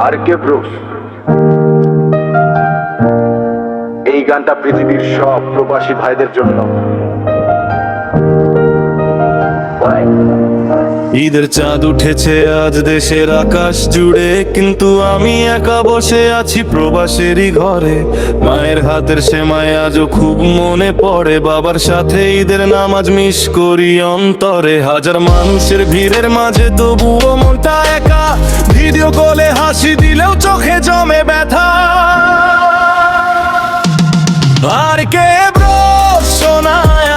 আর কে Bruce. এই গানটা পৃথিবীর সব প্রবাসী ভাইদের জন্য। ঈদের চাঁদ উঠেছে আজ দেশের আকাশ জুড়ে, কিন্তু আমি একা বসে আছি প্রবাসেরই ঘরে। মায়ের হাতের সেমাই আজও খুব মনে পড়ে, বাবার সাথে ঈদের নামাজ মিস করি অন্তরে। হাজার মানুষের ভিড়ের মাঝে তবুও মনটা একা, ভিডিও কলে হাসি দিলেও চোখে জমে ব্যথা। আর কে ব্রোস শোনায়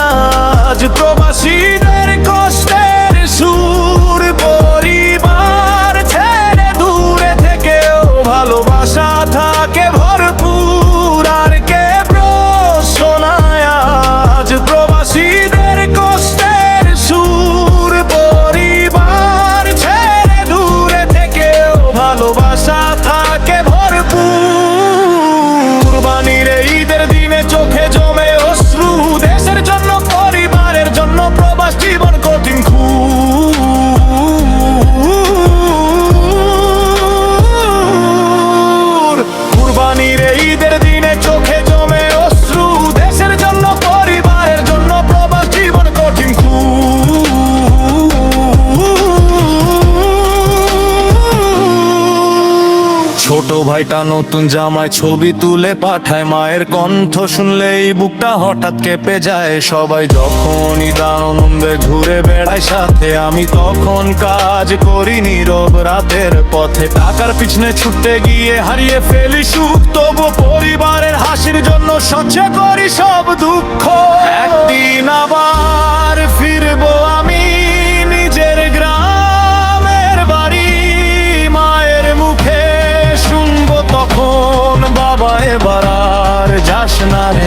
আজ প্রবাসীদের কষ্টের সুর, পরিবার ছেড়ে দূরে থেকেও ভালোবাসা থাকে ভরপুর। আর কে ব্রোস শোনায় আজ প্রবাসীদের কষ্টের সুর, পরিবার ছেড়ে দূরে থেকেও ভালোবাসা থাকে ভরপুর। কুরবানির ঈদের দিনে চোখে জমে অশ্রু, দেশের জন্য পরিবারের জন্য প্রবাস জীবন কঠিন খুব। কুরবানির ঈদের দিনে চোখে জমে অশ্রু, দেশের জন্য পরিবারের জন্য প্রবাস জীবন কঠিন খুব। ছোট ভাইটা নতুন জামায় ছবি তুলে পাঠায়, মায়ের কণ্ঠ শুনলেই বুকটা হঠাৎ কেঁপে যায়। সবাই যখন ঈদ আনন্দে ঘুরে বেড়ায় সাথে, আমি তখন কাজ করি নীরব রাতের পথে। টাকার পিছনে ছুটতে গিয়ে হারিয়ে ফেলি সুখ, তবু পরিবারের হাসির জন্য সঞ্চয় করি সব দুঃখ। একদিন আবার ফিরবো আমি নিজের গ্রামের বাড়ি, মায়ের মুখে শুনবো তখন বাবা এবার আর যাস না রে